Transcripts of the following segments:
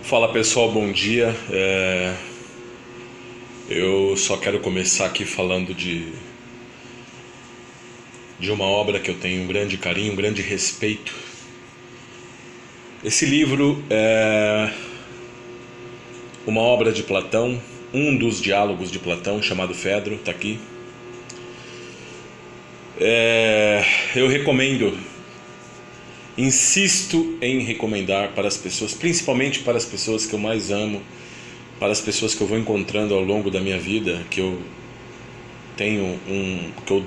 Fala pessoal, bom dia. Eu só quero começar aqui falando de uma obra que eu tenho um grande carinho, um grande respeito. Esse livro é uma obra de Platão, um dos diálogos de Platão, chamado Fedro, está aqui. Eu recomendo, insisto em recomendar para as pessoas, principalmente para as pessoas que eu mais amo, para as pessoas que eu vou encontrando ao longo da minha vida, que eu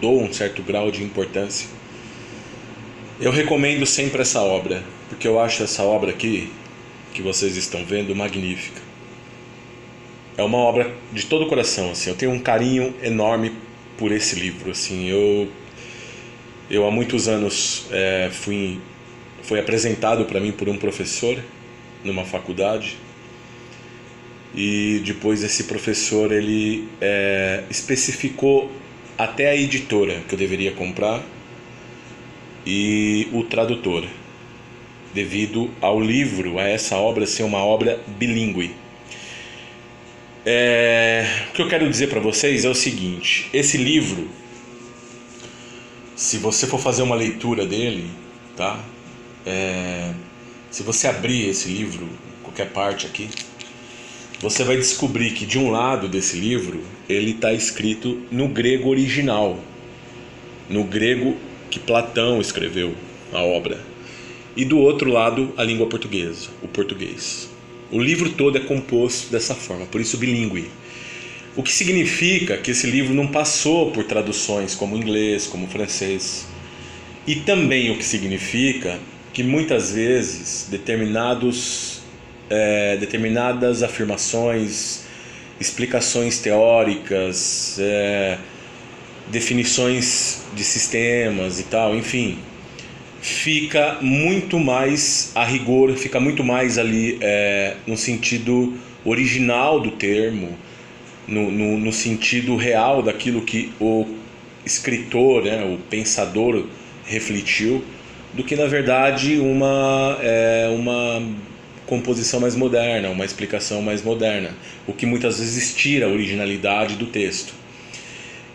dou um certo grau de importância. Eu recomendo sempre essa obra, porque eu acho essa obra aqui, que vocês estão vendo, magnífica. É uma obra de todo o coração, assim. Eu tenho um carinho enorme por esse livro, assim. Eu há muitos anos foi apresentado para mim por um professor numa faculdade, e depois esse professor ele especificou até a editora que eu deveria comprar e o tradutor, devido ao livro, a essa obra ser uma obra bilíngue. O que eu quero dizer para vocês é o seguinte: esse livro, se você for fazer uma leitura dele, tá? Se você abrir esse livro, qualquer parte aqui, você vai descobrir que de um lado desse livro ele está escrito no grego original, no grego que Platão escreveu a obra, e do outro lado a língua portuguesa, o português. O livro todo é composto dessa forma, por isso bilíngue. O que significa que esse livro não passou por traduções como inglês, como francês. E também o que significa que muitas vezes determinadas afirmações, explicações teóricas, definições de sistemas e tal, enfim, fica muito mais a rigor, fica muito mais ali no sentido original do termo, no sentido real daquilo que o escritor, o pensador refletiu, do que na verdade uma composição mais moderna, uma explicação mais moderna, o que muitas vezes tira a originalidade do texto.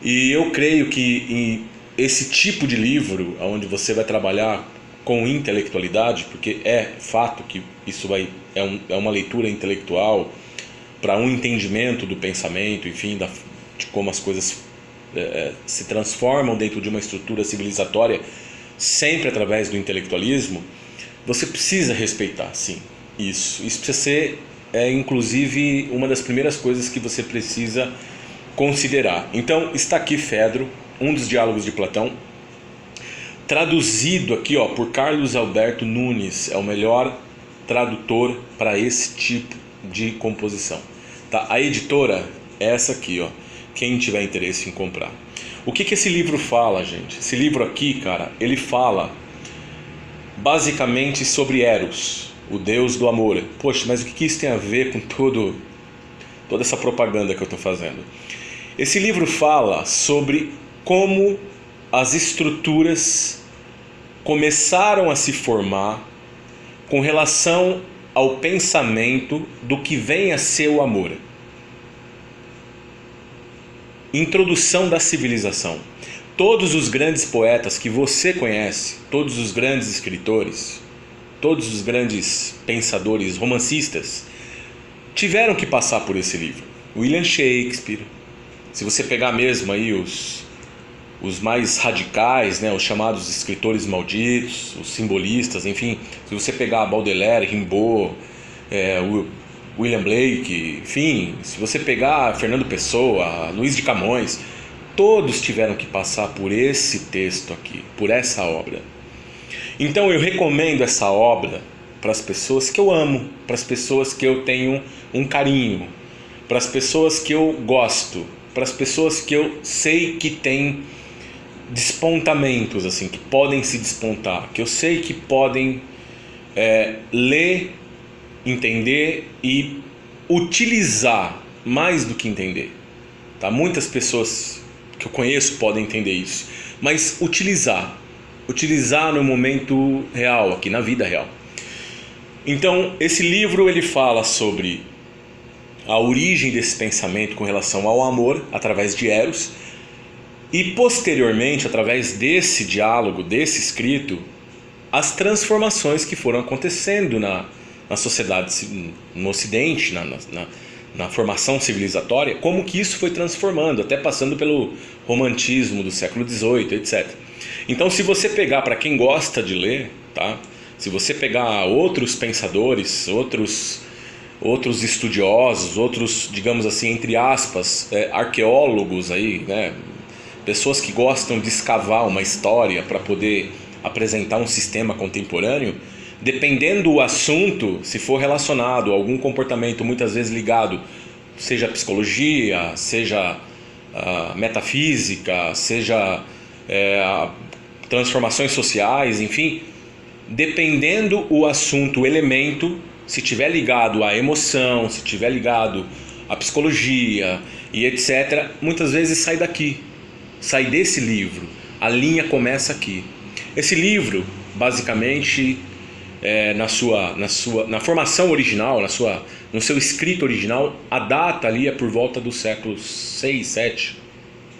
E eu creio que esse tipo de livro, onde você vai trabalhar com intelectualidade, porque é fato que isso é uma leitura intelectual para um entendimento do pensamento, enfim, de como as coisas se transformam dentro de uma estrutura civilizatória, sempre através do intelectualismo, você precisa respeitar, sim, isso. Isso precisa ser, inclusive, uma das primeiras coisas que você precisa considerar. Então, está aqui Fedro, um dos diálogos de Platão, traduzido aqui por Carlos Alberto Nunes, é o melhor tradutor para esse tipo de composição. Tá? A editora é essa aqui, quem tiver interesse em comprar. O que esse livro fala, gente? Esse livro aqui, cara, ele fala basicamente sobre Eros, o deus do amor. Poxa, mas o que isso tem a ver com toda essa propaganda que eu estou fazendo? Esse livro fala sobre como as estruturas começaram a se formar com relação ao pensamento do que vem a ser o amor. Introdução da civilização. Todos os grandes poetas que você conhece, todos os grandes escritores, todos os grandes pensadores, romancistas, tiveram que passar por esse livro. William Shakespeare, se você pegar mesmo aí os mais radicais, os chamados escritores malditos, os simbolistas, enfim, se você pegar Baudelaire, Rimbaud, William Blake, enfim, se você pegar Fernando Pessoa, Luís de Camões, todos tiveram que passar por esse texto aqui, por essa obra. Então eu recomendo essa obra para as pessoas que eu amo, para as pessoas que eu tenho um carinho, para as pessoas que eu gosto, para as pessoas que eu sei que têm despontamentos, assim, que podem se despontar, que eu sei que podem ler, entender e utilizar mais do que entender. Tá? Muitas pessoas que eu conheço podem entender isso, mas utilizar no momento real, aqui na vida real. Então, esse livro ele fala sobre a origem desse pensamento com relação ao amor, através de Eros, e posteriormente, através desse diálogo, desse escrito, as transformações que foram acontecendo na sociedade, no Ocidente, na formação civilizatória, como que isso foi transformando, até passando pelo romantismo do século XVIII, etc. Então, se você pegar, para quem gosta de ler, tá? Se você pegar outros pensadores, outros estudiosos, outros, digamos assim, entre aspas, arqueólogos aí, né? Pessoas que gostam de escavar uma história para poder apresentar um sistema contemporâneo, dependendo do assunto, se for relacionado a algum comportamento muitas vezes ligado, seja a psicologia, seja a metafísica, seja transformações sociais, enfim, dependendo o assunto, o elemento, se tiver ligado à emoção, se tiver ligado à psicologia e etc., muitas vezes sai daqui, sai desse livro, a linha começa aqui. Esse livro, basicamente, na formação original, no seu escrito original, a data ali é por volta do século 6, 7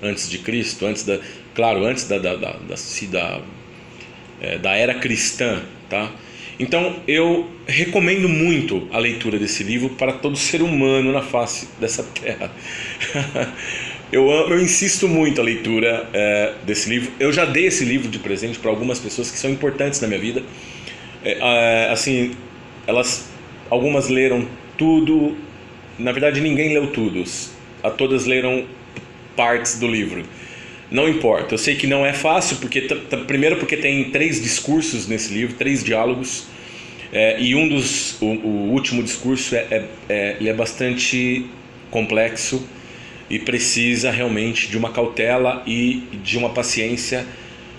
antes de Cristo, antes da era cristã, tá? Então eu recomendo muito a leitura desse livro para todo ser humano na face dessa terra. Eu insisto muito a leitura desse livro. Eu já dei esse livro de presente para algumas pessoas que são importantes na minha vida. Assim, algumas leram tudo. Na verdade, ninguém leu tudo. Todas leram partes do livro. Não importa. Eu sei que não é fácil, primeiro porque tem 3 discursos nesse livro, 3 diálogos. E o último discurso ele é bastante complexo e precisa realmente de uma cautela e de uma paciência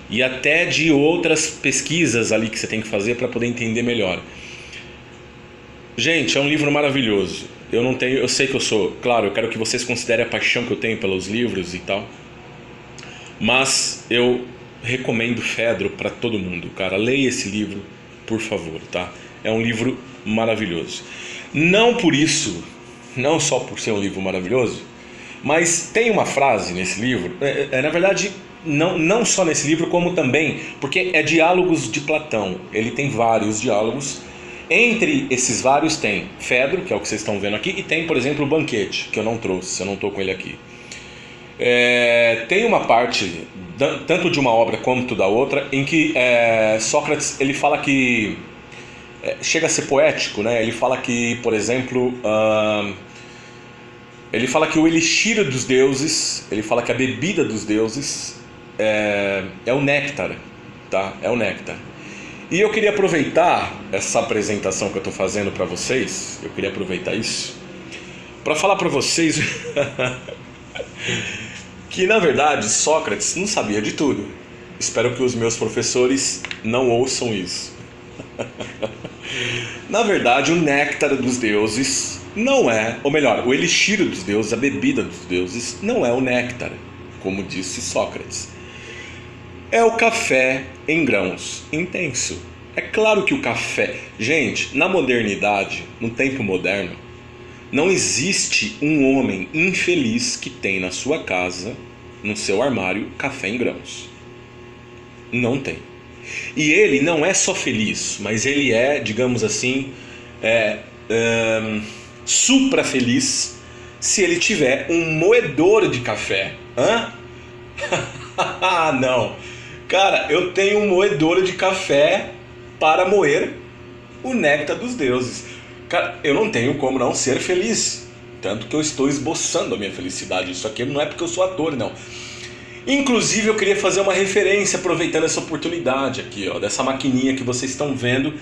e até de outras pesquisas ali que você tem que fazer para poder entender melhor. Gente, é um livro maravilhoso. Eu sei que eu quero que vocês considerem a paixão que eu tenho pelos livros e tal, mas eu recomendo Fedro para todo mundo, cara. Leia esse livro, por favor, tá? É um livro maravilhoso. Não por isso, não só por ser um livro maravilhoso, mas tem uma frase nesse livro, na verdade, não só nesse livro, como também, porque é Diálogos de Platão. Ele tem vários diálogos. Entre esses vários tem Fedro, que é o que vocês estão vendo aqui, e tem, por exemplo, o Banquete, que eu não trouxe, eu não estou com ele aqui. Tem uma parte, tanto de uma obra quanto da outra, em que Sócrates ele fala que chega a ser poético, né? Ele fala que, por exemplo, ele fala que o elixir dos deuses, ele fala que a bebida dos deuses é o néctar, tá? É o néctar. E eu queria aproveitar essa apresentação que eu estou fazendo para vocês, eu queria aproveitar isso para falar para vocês que, na verdade, Sócrates não sabia de tudo. Espero que os meus professores não ouçam isso. Na verdade, o néctar dos deuses não é, ou melhor, o elixir dos deuses, a bebida dos deuses, não é o néctar, como disse Sócrates. É o café em grãos intenso. É claro que o café... Gente, na modernidade, no tempo moderno, não existe um homem infeliz que tem na sua casa, no seu armário, café em grãos. Não tem. E ele não é só feliz, mas ele é, digamos assim, supra feliz se ele tiver um moedor de café. Não. Cara, eu tenho um moedor de café para moer o néctar dos deuses. Cara, eu não tenho como não ser feliz. Tanto que eu estou esboçando a minha felicidade. Isso aqui não é porque eu sou ator, não. Inclusive eu queria fazer uma referência, aproveitando essa oportunidade aqui, ó, dessa maquininha que vocês estão vendo,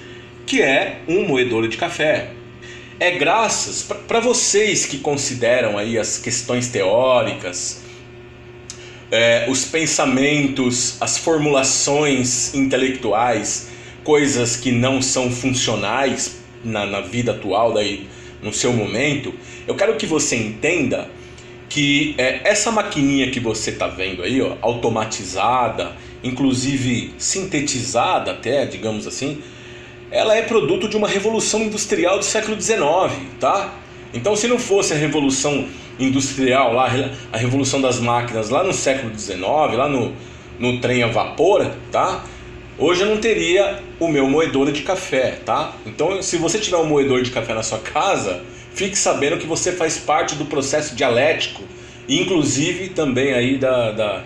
que é um moedor de café. É graças para vocês que consideram aí as questões teóricas, os pensamentos, as formulações intelectuais, coisas que não são funcionais na vida atual, daí, no seu momento. Eu quero que você entenda que essa maquininha que você está vendo aí, ó, automatizada, inclusive sintetizada até, digamos assim, ela é produto de uma revolução industrial do século XIX, tá? Então, se não fosse a revolução industrial, lá, a revolução das máquinas lá no século XIX, lá no trem a vapor, tá? Hoje eu não teria o meu moedor de café, tá? Então, se você tiver um moedor de café na sua casa, fique sabendo que você faz parte do processo dialético, inclusive também aí da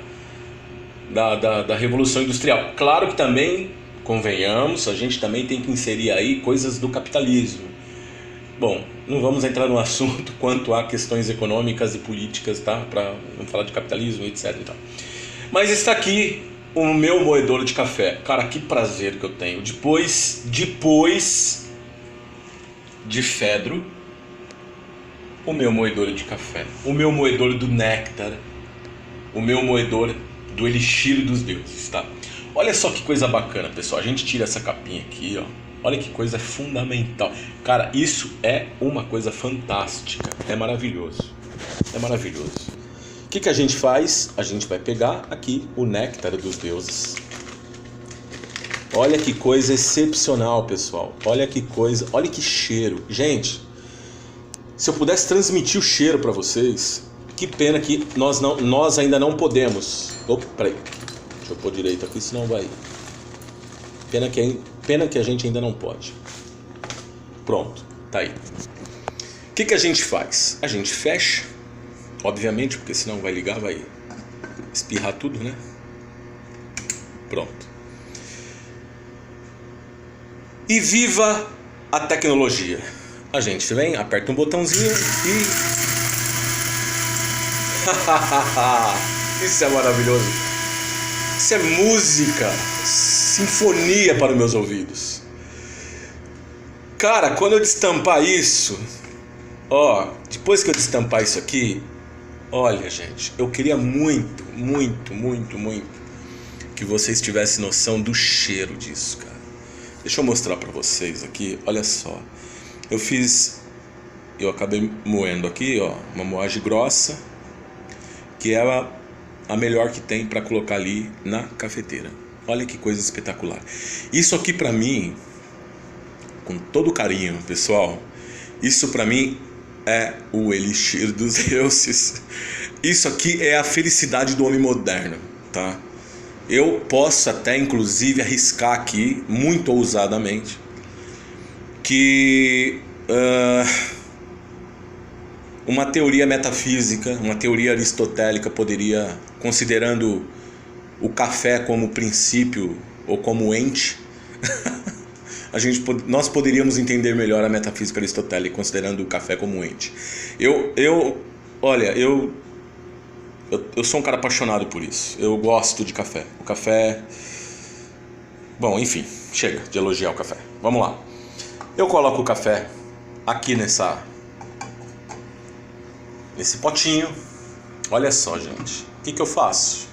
Revolução Industrial. Claro que também, convenhamos, a gente também tem que inserir aí coisas do capitalismo. Bom, não vamos entrar no assunto quanto a questões econômicas e políticas, tá? Para não falar de capitalismo, etc. Então. Mas está aqui o meu moedor de café. Cara, que prazer que eu tenho. Depois de Fedro, o meu moedor de café, o meu moedor do néctar, o meu moedor do elixir dos deuses, tá? Olha só que coisa bacana, pessoal. A gente tira essa capinha aqui, ó. Olha que coisa fundamental. Cara, isso é uma coisa fantástica. É maravilhoso. É maravilhoso. O que a gente faz? A gente vai pegar aqui o néctar dos deuses. Olha que coisa excepcional, pessoal. Olha que coisa, olha que cheiro. Gente, se eu pudesse transmitir o cheiro para vocês, que pena que nós ainda não podemos. Opa, peraí. Deixa eu pôr direito aqui, senão vai. Pena que a gente ainda não pode. Pronto, tá aí. O que a gente faz? A gente fecha, obviamente, porque senão vai ligar, vai espirrar tudo, né? Pronto. E viva a tecnologia. A gente vem, aperta um botãozinho e... Isso é maravilhoso. Isso é música, sinfonia para os meus ouvidos. Cara, quando eu destampar isso, ó, depois que eu destampar isso aqui, olha, gente, eu queria muito que vocês tivessem noção do cheiro disso, cara. Deixa eu mostrar para vocês aqui, olha só. Eu acabei moendo aqui, ó, uma moagem grossa, que é a melhor que tem para colocar ali na cafeteira. Olha que coisa espetacular. Isso aqui para mim, com todo carinho, pessoal, isso para mim é o elixir dos deuses. Isso aqui é a felicidade do homem moderno, tá? Eu posso até inclusive arriscar aqui, muito ousadamente, que uma teoria metafísica, uma teoria aristotélica poderia, considerando o café como princípio ou como ente, nós poderíamos entender melhor a metafísica aristotélica considerando o café como ente. Olha, eu sou um cara apaixonado por isso. Eu gosto de café. O café... Bom, enfim, chega de elogiar o café. Vamos lá. Eu coloco o café aqui nesse potinho. Olha só, gente. O que eu faço?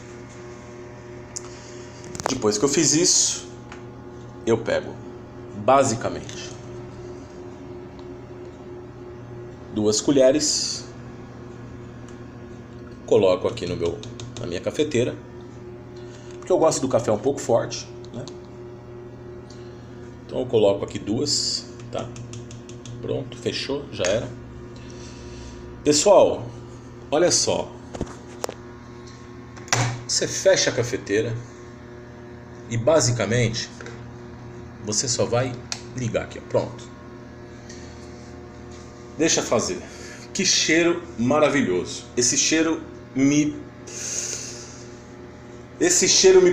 Depois que eu fiz isso, eu pego, basicamente, 2 colheres, coloco aqui na minha cafeteira, porque eu gosto do café um pouco forte, né? Então eu coloco aqui 2, tá? Pronto, fechou, já era. Pessoal, olha só. Você fecha a cafeteira e basicamente você só vai ligar aqui, ó. Pronto. Deixa fazer. Que cheiro maravilhoso. Esse cheiro me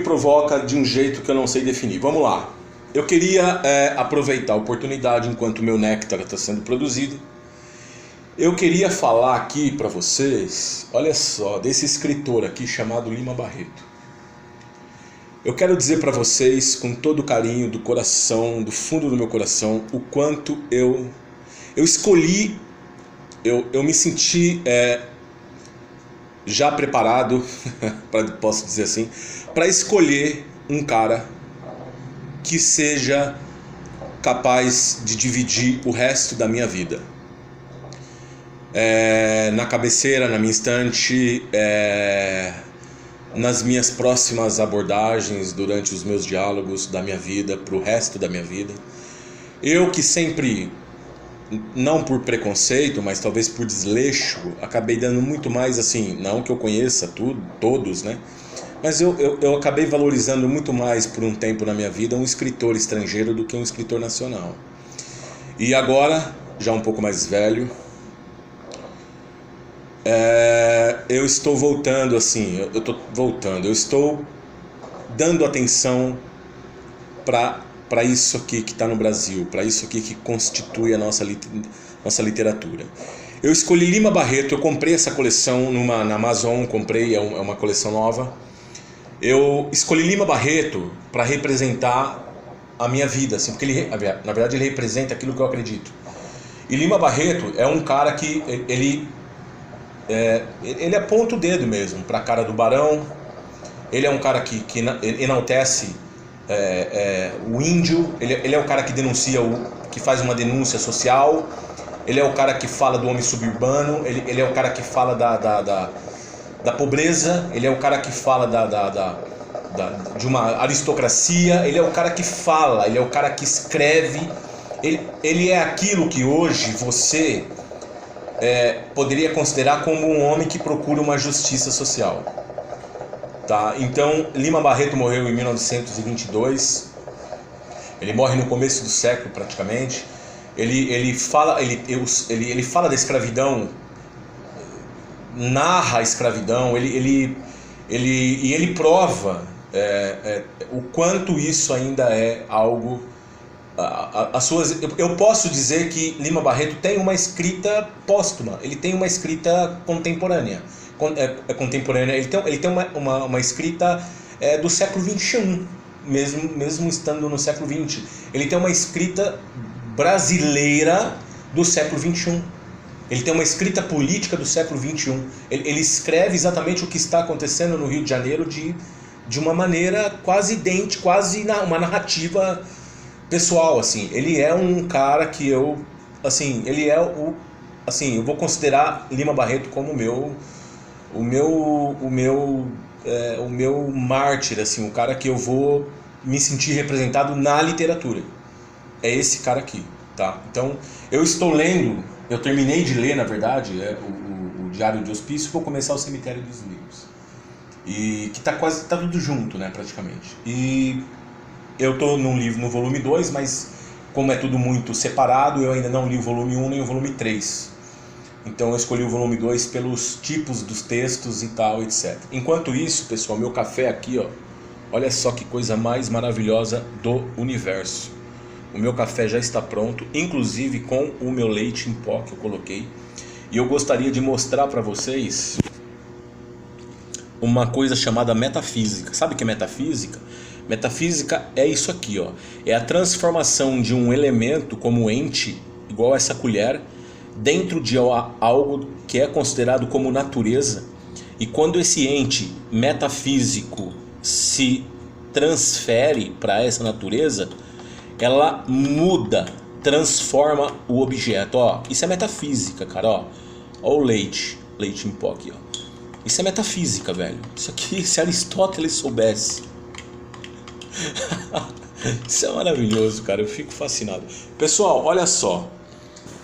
provoca de um jeito que eu não sei definir. Vamos lá. Eu queria aproveitar a oportunidade enquanto o meu néctar está sendo produzido. Eu queria falar aqui para vocês, olha só, desse escritor aqui chamado Lima Barreto. Eu quero dizer para vocês, com todo o carinho do coração, do fundo do meu coração, o quanto eu escolhi, eu me senti já preparado, posso dizer assim, para escolher um cara que seja capaz de dividir o resto da minha vida. Na cabeceira, na minha estante, nas minhas próximas abordagens, durante os meus diálogos da minha vida, para o resto da minha vida. Eu que sempre, não por preconceito, mas talvez por desleixo, acabei dando muito mais assim, não que eu conheça tudo, todos, né? Mas eu acabei valorizando muito mais por um tempo na minha vida um escritor estrangeiro do que um escritor nacional. E agora, já um pouco mais velho, eu estou voltando assim, eu estou voltando, eu estou dando atenção para isso aqui que está no Brasil, para isso aqui que constitui a nossa literatura. Eu escolhi Lima Barreto, eu comprei essa coleção na Amazon, comprei, é uma coleção nova. Eu escolhi Lima Barreto para representar a minha vida, assim, porque na verdade ele representa aquilo que eu acredito. E Lima Barreto é um cara que ele aponta o dedo mesmo para a cara do Barão. Ele é um cara que enaltece o índio. Ele é o cara que denuncia, que faz uma denúncia social. Ele é o cara que fala do homem suburbano. Ele é o cara que fala da pobreza. Ele é o cara que fala de uma aristocracia. Ele é o cara que fala, ele é o cara que escreve. Ele é aquilo que hoje você poderia considerar como um homem que procura uma justiça social. Tá? Então, Lima Barreto morreu em 1922. Ele morre no começo do século praticamente. Ele fala da escravidão, narra a escravidão, e ele prova o quanto isso ainda é algo. Eu posso dizer que Lima Barreto tem uma escrita póstuma, ele tem uma escrita contemporânea. Ele tem uma escrita do século XXI, mesmo estando no século XX. Ele tem uma escrita brasileira do século XXI. Ele tem uma escrita política do século XXI. Ele escreve exatamente o que está acontecendo no Rio de Janeiro de uma maneira quase idêntica, quase uma narrativa pessoal, assim. Ele é um cara que eu vou considerar Lima Barreto como o meu mártir, assim, o cara que eu vou me sentir representado na literatura. É esse cara aqui, tá? Então, eu terminei de ler, na verdade, o Diário de Hospício, vou começar o Cemitério dos Livros. E que tá tudo junto, né, praticamente. E eu tô no volume 2, mas como é tudo muito separado, eu ainda não li o volume 1 nem o volume 3. Então eu escolhi o volume 2 pelos tipos dos textos e tal, etc. Enquanto isso, pessoal, meu café aqui, ó, olha só que coisa mais maravilhosa do universo. O meu café já está pronto, inclusive com o meu leite em pó que eu coloquei. E eu gostaria de mostrar para vocês uma coisa chamada metafísica. Sabe o que é metafísica? Metafísica é isso aqui, ó. É a transformação de um elemento como ente, igual essa colher, dentro de algo que é considerado como natureza. E quando esse ente metafísico se transfere para essa natureza, ela muda, transforma o objeto. Ó, isso é metafísica, cara. Ó o leite em pó aqui, ó. Isso é metafísica, velho. Isso aqui, se Aristóteles soubesse. Isso é maravilhoso, cara. Eu fico fascinado. Pessoal, olha só.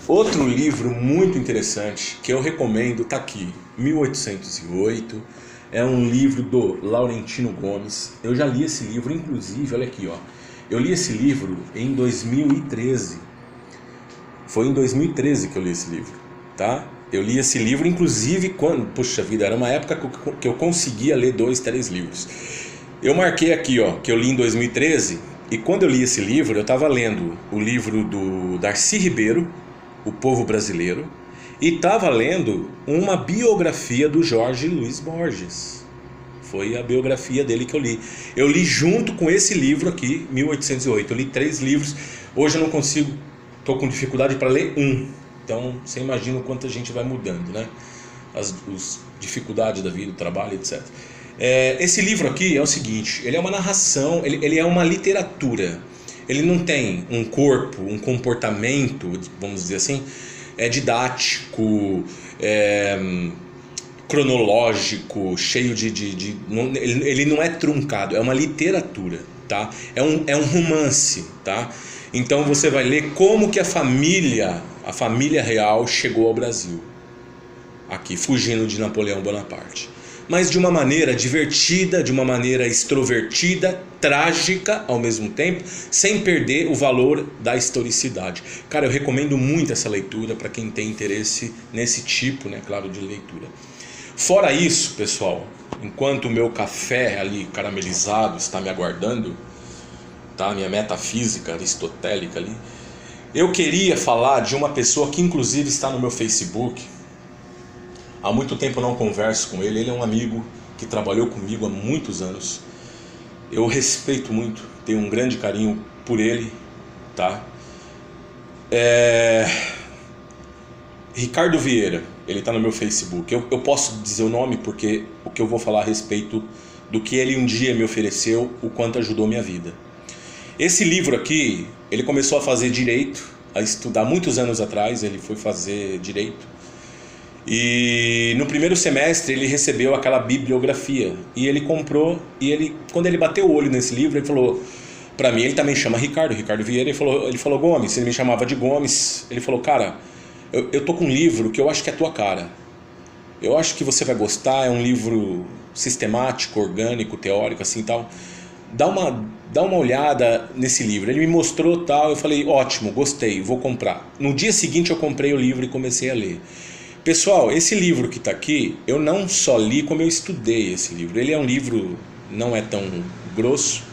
Outro livro muito interessante que eu recomendo tá aqui, 1808. É um livro do Laurentino Gomes. Eu já li esse livro, inclusive, olha aqui, ó. Eu li esse livro em 2013. Foi em 2013 que eu li esse livro, tá? Eu li esse livro, inclusive, puxa vida, era uma época que eu conseguia ler 2, 3 livros. Eu marquei aqui, ó, que eu li em 2013, e quando eu li esse livro, eu estava lendo o livro do Darcy Ribeiro, O Povo Brasileiro, e estava lendo uma biografia do Jorge Luiz Borges. Foi a biografia dele que eu li. Eu li junto com esse livro aqui, 1808. Eu li 3 livros. Hoje eu não consigo, estou com dificuldade para ler um. Então, você imagina o quanto a gente vai mudando, né? As dificuldades da vida, o trabalho, etc. Esse livro aqui é o seguinte, ele é uma narração, ele é uma literatura. Ele não tem um corpo, um comportamento, vamos dizer assim, didático, cronológico, cheio ele não é truncado, é uma literatura, tá? É um romance, tá? Então você vai ler como que a família real chegou ao Brasil, aqui fugindo de Napoleão Bonaparte, mas de uma maneira divertida, de uma maneira extrovertida, trágica ao mesmo tempo, sem perder o valor da historicidade. Cara, eu recomendo muito essa leitura para quem tem interesse nesse tipo, né, claro, de leitura. Fora isso, pessoal, enquanto o meu café ali caramelizado está me aguardando, tá, minha metafísica aristotélica ali, eu queria falar de uma pessoa que inclusive está no meu Facebook. Há muito tempo eu não converso com ele. Ele é um amigo que trabalhou comigo há muitos anos. Eu respeito muito, tenho um grande carinho por ele, tá? Ricardo Vieira, ele está no meu Facebook. Eu posso dizer o nome porque o que eu vou falar a respeito do que ele um dia me ofereceu, o quanto ajudou minha vida. Esse livro aqui, ele começou a fazer direito, a estudar muitos anos atrás, ele foi fazer direito. E no primeiro semestre ele recebeu aquela bibliografia e ele comprou, e quando ele bateu o olho nesse livro, ele falou para mim, ele também chama Ricardo Vieira, ele falou Gomes, ele me chamava de Gomes, ele falou, cara, eu tô com um livro que eu acho que é a tua cara, eu acho que você vai gostar, é um livro sistemático, orgânico, teórico, assim tal, dá uma olhada nesse livro. Ele me mostrou tal, eu falei, ótimo, gostei, vou comprar. No dia seguinte eu comprei o livro e comecei a ler. Pessoal, esse livro que está aqui, eu não só li, como eu estudei esse livro. Ele é um livro, não é tão grosso,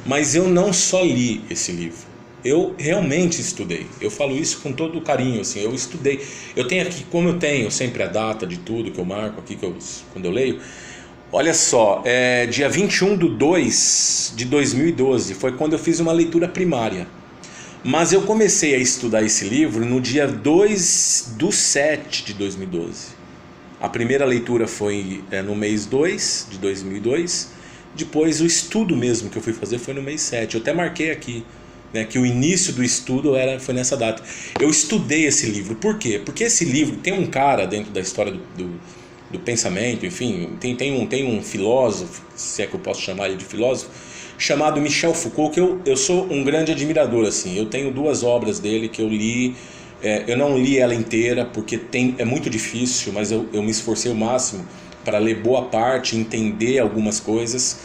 mas eu não só li esse livro. Eu realmente estudei. Eu falo isso com todo carinho, assim, eu estudei. Eu tenho aqui, como eu tenho sempre a data de tudo que eu marco aqui, quando eu leio. Olha só, dia 21/2 de 2012, foi quando eu fiz uma leitura primária. Mas eu comecei a estudar esse livro no dia 2/7 de 2012. A primeira leitura foi no mês 2 de 2002. Depois o estudo mesmo que eu fui fazer foi no mês 7. Eu até marquei aqui, né, que o início do estudo foi nessa data. Eu estudei esse livro. Por quê? Porque esse livro tem um cara dentro da história do pensamento, enfim, tem um filósofo, se é que eu posso chamar ele de filósofo, chamado Michel Foucault, que eu sou um grande admirador, assim. Eu tenho 2 obras dele que eu li, eu não li ela inteira porque é muito difícil, mas eu me esforcei o máximo para ler boa parte, entender algumas coisas.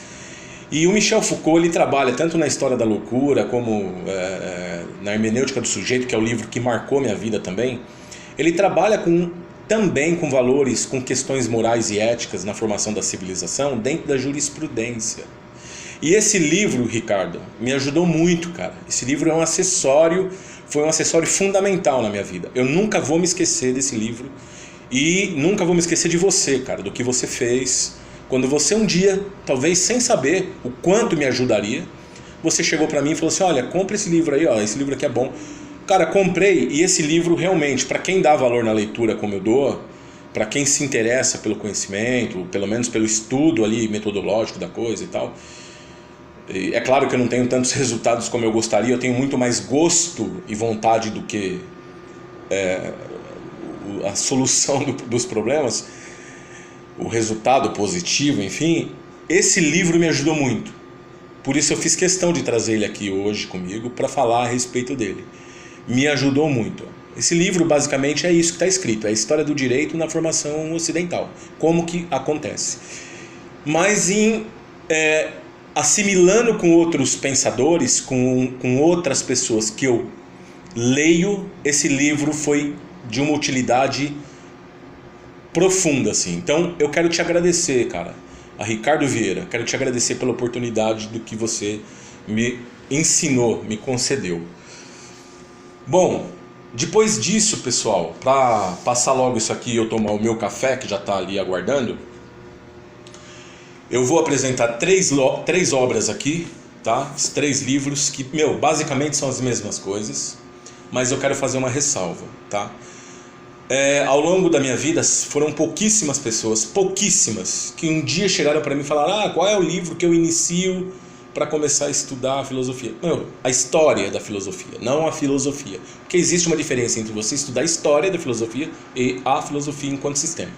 E o Michel Foucault, ele trabalha tanto na história da loucura como na hermenêutica do sujeito, que é o livro que marcou minha vida também. Ele trabalha também com valores, com questões morais e éticas na formação da civilização dentro da jurisprudência. E esse livro, Ricardo, me ajudou muito, cara. Esse livro é um acessório, foi um acessório fundamental na minha vida. Eu nunca vou me esquecer desse livro e nunca vou me esquecer de você, cara, do que você fez. Quando você um dia, talvez sem saber o quanto me ajudaria, você chegou pra mim e falou assim, olha, compra esse livro aí, ó, esse livro aqui é bom. Cara, comprei, e esse livro realmente, para quem dá valor na leitura como eu dou, para quem se interessa pelo conhecimento, pelo menos pelo estudo ali metodológico da coisa e tal, é claro que eu não tenho tantos resultados como eu gostaria, eu tenho muito mais gosto e vontade do que a solução dos problemas, o resultado positivo, enfim. Esse livro me ajudou muito, por isso eu fiz questão de trazer ele aqui hoje comigo para falar a respeito dele. Me ajudou muito. Esse livro basicamente é isso que está escrito, é a história do direito na formação ocidental, como que acontece. Mas assimilando com outros pensadores, com outras pessoas que eu leio, esse livro foi de uma utilidade profunda, assim. Então eu quero te agradecer, cara, a Ricardo Vieira, quero te agradecer pela oportunidade do que você me ensinou, me concedeu. Bom, depois disso, pessoal, para passar logo isso aqui e eu tomar o meu café, que já está ali aguardando, eu vou apresentar três obras aqui, tá? Os 3 livros que, basicamente são as mesmas coisas, mas eu quero fazer uma ressalva, tá? Ao longo da minha vida foram pouquíssimas pessoas, que um dia chegaram para mim e falaram, qual é o livro que eu inicio para começar a estudar a filosofia? A história da filosofia, não a filosofia. Porque existe uma diferença entre você estudar a história da filosofia e a filosofia enquanto sistema.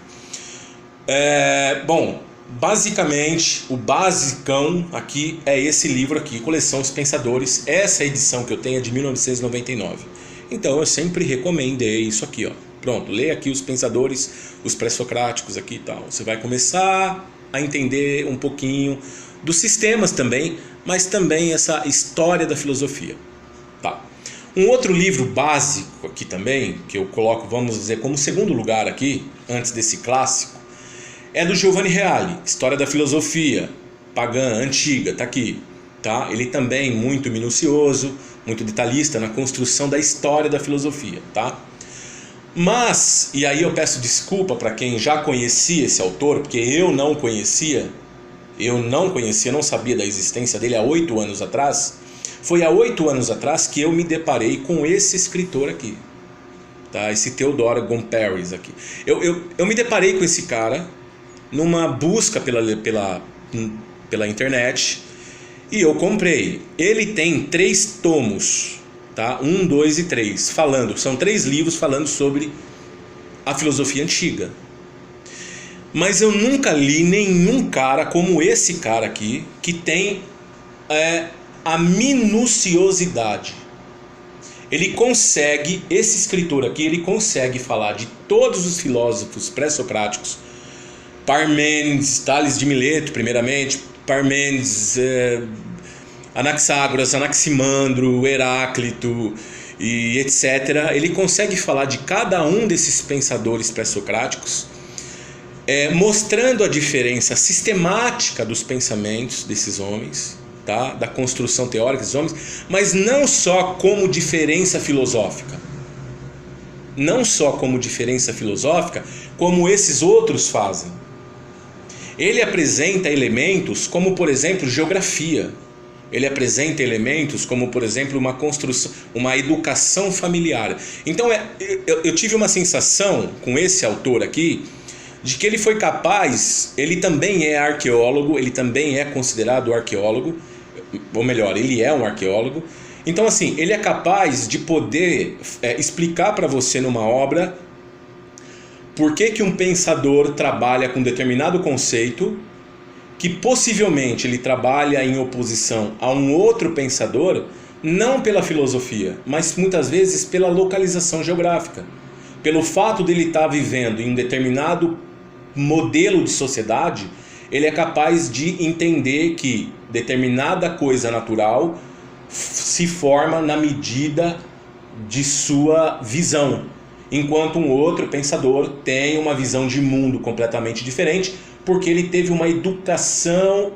Bom, basicamente, o basicão aqui é esse livro aqui, Coleção Os Pensadores. Essa edição que eu tenho é de 1999. Então eu sempre recomendei isso aqui, ó. Pronto, leia aqui Os Pensadores, os pré-socráticos aqui e tal. Você vai começar a entender um pouquinho dos sistemas também, mas também essa história da filosofia. Tá. Um outro livro básico aqui também, que eu coloco, vamos dizer, como segundo lugar aqui, antes desse clássico, é do Giovanni Reale, História da Filosofia, pagã, antiga, tá aqui. Tá? Ele também muito minucioso, muito detalhista na construção da história da filosofia. Tá? Mas, e aí eu peço desculpa para quem já conhecia esse autor, porque eu não conhecia, não sabia da existência dele há 8 anos atrás. Foi há 8 anos atrás que eu me deparei com esse escritor aqui, tá? Esse Theodore Gomperz aqui. Eu me deparei com esse cara numa busca pela internet e eu comprei. Ele tem 3 tomos, tá? 1, 2 e 3, são 3 livros falando sobre a filosofia antiga. Mas eu nunca li nenhum cara como esse cara aqui, que tem a minuciosidade. Esse escritor aqui, ele consegue falar de todos os filósofos pré-socráticos, Parmênides, Tales de Mileto, primeiramente, Parmênides, Anaxágoras, Anaximandro, Heráclito e etc. Ele consegue falar de cada um desses pensadores pré-socráticos, mostrando a diferença sistemática dos pensamentos desses homens, tá? Da construção teórica desses homens, mas não só como diferença filosófica. Não só como diferença filosófica, como esses outros fazem. Ele apresenta elementos como, por exemplo, geografia. Ele apresenta elementos como, por exemplo, uma construção, uma educação familiar. Então eu tive uma sensação com esse autor aqui, de que ele foi capaz, ele também é arqueólogo, ele também é considerado arqueólogo, ou melhor, ele é um arqueólogo. Então assim, ele é capaz de poder explicar para você numa obra por que um pensador trabalha com determinado conceito, que possivelmente ele trabalha em oposição a um outro pensador, não pela filosofia, mas muitas vezes pela localização geográfica. Pelo fato dele estar vivendo em um determinado modelo de sociedade, ele é capaz de entender que determinada coisa natural se forma na medida de sua visão, enquanto um outro pensador tem uma visão de mundo completamente diferente, porque ele teve uma educação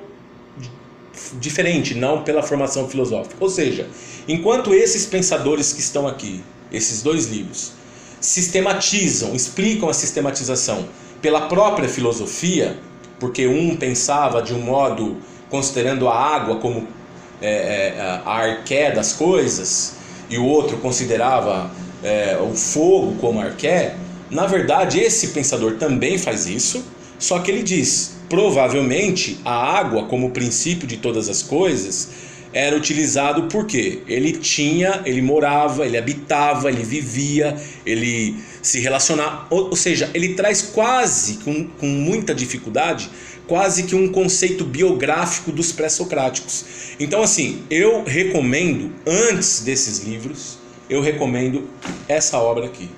diferente, não pela formação filosófica. Ou seja, enquanto esses pensadores que estão aqui, esses 2 livros, sistematizam, explicam a sistematização pela própria filosofia, porque um pensava de um modo considerando a água como a arqué das coisas, e o outro considerava o fogo como arqué. Na verdade, esse pensador também faz isso, só que ele diz, provavelmente a água como princípio de todas as coisas era utilizado porque ele morava, ele habitava, ele vivia, ele se relacionava, ou seja, ele traz quase, com muita dificuldade, quase que um conceito biográfico dos pré-socráticos. Então assim, eu recomendo, antes desses livros, eu recomendo essa obra aqui,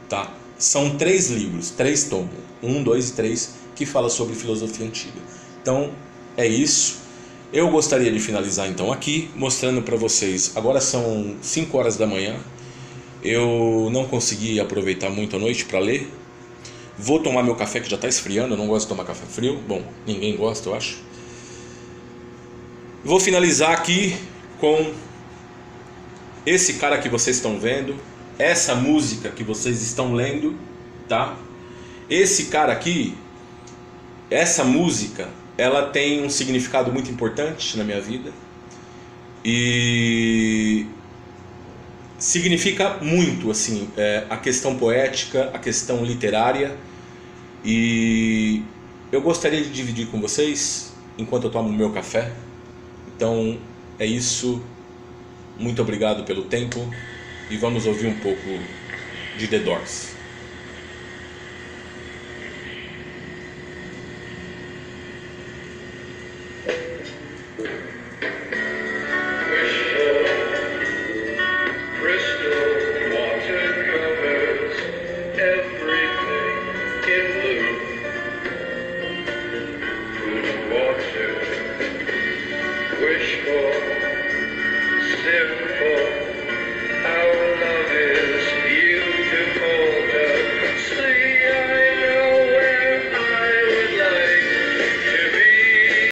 tá? São 3 livros, 3 tomos, 1, 2 e 3, que fala sobre filosofia antiga. Então é isso. Eu gostaria de finalizar então aqui, mostrando para vocês, agora são 5 horas da manhã, eu não consegui aproveitar muito a noite para ler. Vou tomar meu café que já está esfriando, eu não gosto de tomar café frio, bom, ninguém gosta eu acho. Vou finalizar aqui com esse cara que vocês estão vendo, essa música que vocês estão lendo, tá? Esse cara aqui, essa música, ela tem um significado muito importante na minha vida e significa muito assim, a questão poética, a questão literária, e eu gostaria de dividir com vocês enquanto eu tomo meu café. Então é isso, muito obrigado pelo tempo e vamos ouvir um pouco de The Doors. dizer